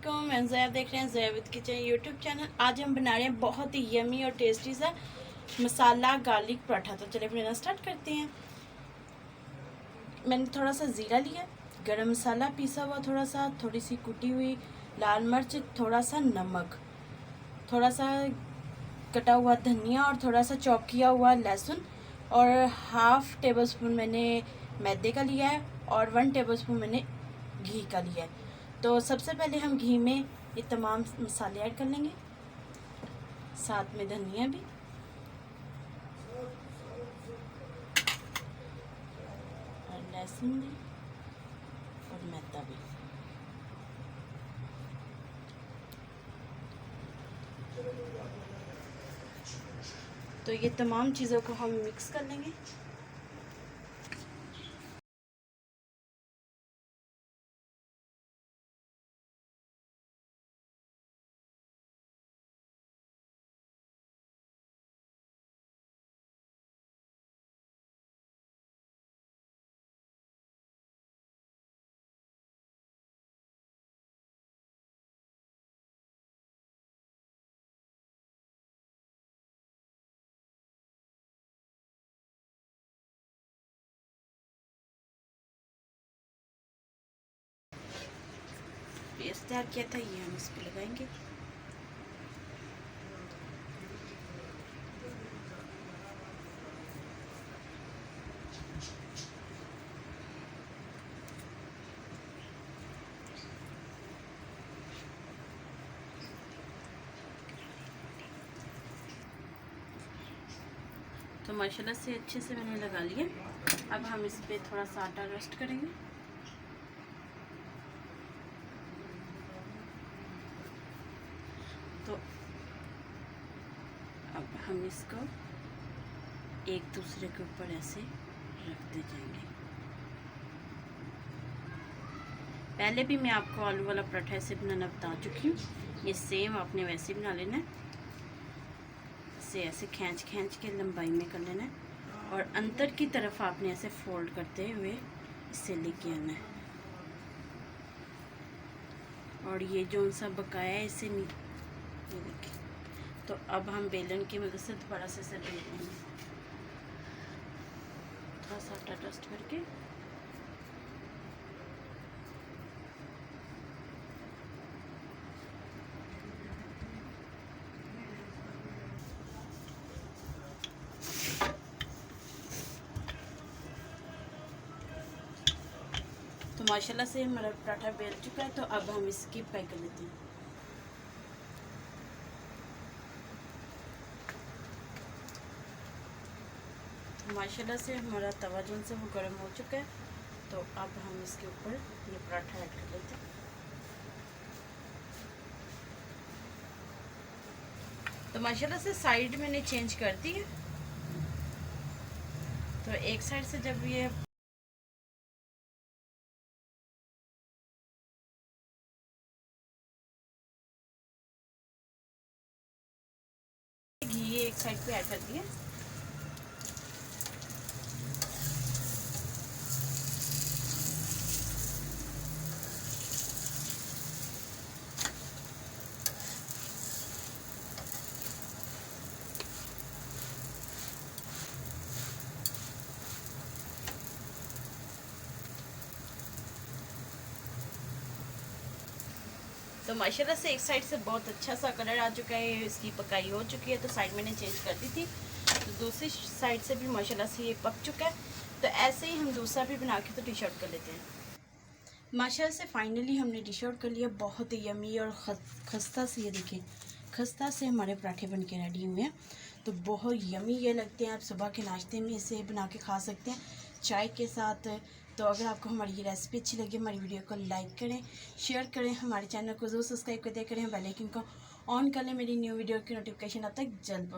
अस्सलामुअलैकुम, मैं ज़या, देख रहे हैं ज़या विद किचन यूट्यूब चैनल। आज हम बना रहे हैं बहुत ही यमी और टेस्टी सा मसाला गार्लिक पराठा। तो चलिए बनाना स्टार्ट करते हैं। मैंने थोड़ा सा ज़ीरा लिया, गरम मसाला पीसा हुआ थोड़ा सा, थोड़ी सी कुटी हुई लाल मिर्च, थोड़ा सा नमक, थोड़ा सा कटा हुआ धनिया और थोड़ा सा चॉप किया हुआ लहसुन और हाफ़ टेबल स्पून मैंने मैदे का लिया है और 1 टेबल स्पून मैंने घी का लिया है। तो सबसे पहले हम घी में ये तमाम मसाले ऐड कर लेंगे, साथ में धनिया भी और लहसुन भी और मैदा भी। तो ये तमाम चीज़ों को हम मिक्स कर लेंगे। पेस्ट तैयार किया था ये हम इस पर लगाएंगे। तो माशाल्लाह से अच्छे से मैंने लगा लिया। अब हम इस पर थोड़ा सा आटा रोस्ट करेंगे। तो अब हम इसको एक दूसरे के ऊपर ऐसे रखते जाएंगे। पहले भी मैं आपको आलू वाला पराठा ऐसे बनाना बता चुकी हूँ, ये सेम आपने वैसे बना लेना है। इसे ऐसे खींच खींच के लंबाई में कर लेना है और अंदर की तरफ आपने ऐसे फोल्ड करते हुए इसे लेके आना है। और ये जो सा बकाया है इसे ये देखिए। तो अब हम बेलन की मदद से दोबारा से इसे बेल लेंगे, थोड़ा सा आटा डस्ट करके। तो माशाल्लाह से हमारा पराठा बेल चुका है। तो अब हम इसकी पैक कर लेते हैं। तो माशाल्लाह से हमारा तवा जो से वो गर्म हो चुका है। तो अब हम इसके ऊपर ये पराठा ऐड कर लेते हैं। तो माशाल्लाह से साइड मैंने चेंज कर दी है। तो एक साइड से जब ये घी एक साइड पे ऐड कर दिया, तो माशाल्लाह से एक साइड से बहुत अच्छा सा कलर आ चुका है, इसकी पकाई हो चुकी है। तो साइड मैंने चेंज कर दी थी। तो दूसरी साइड से भी माशाल्लाह से ये पक चुका है। तो ऐसे ही हम दूसरा भी बना के तो डिश आउट कर लेते हैं। माशाल्लाह से फाइनली हमने डिश आउट कर लिया। बहुत ही यमी और खस्ता से, ये देखिए खस्ता से हमारे पराठे बन के रेडी हुए हैं। तो बहुत यमी ये लगते हैं। आप सुबह के नाश्ते में इसे बना के खा सकते हैं चाय के साथ। तो अगर आपको हमारी ये रेसिपी अच्छी लगी, हमारी वीडियो को लाइक करें, शेयर करें, हमारे चैनल को ज़रूर सब्सक्राइब करते करें, बेल आइकन को ऑन कर लें मेरी न्यू वीडियो की नोटिफिकेशन अब तक जल्द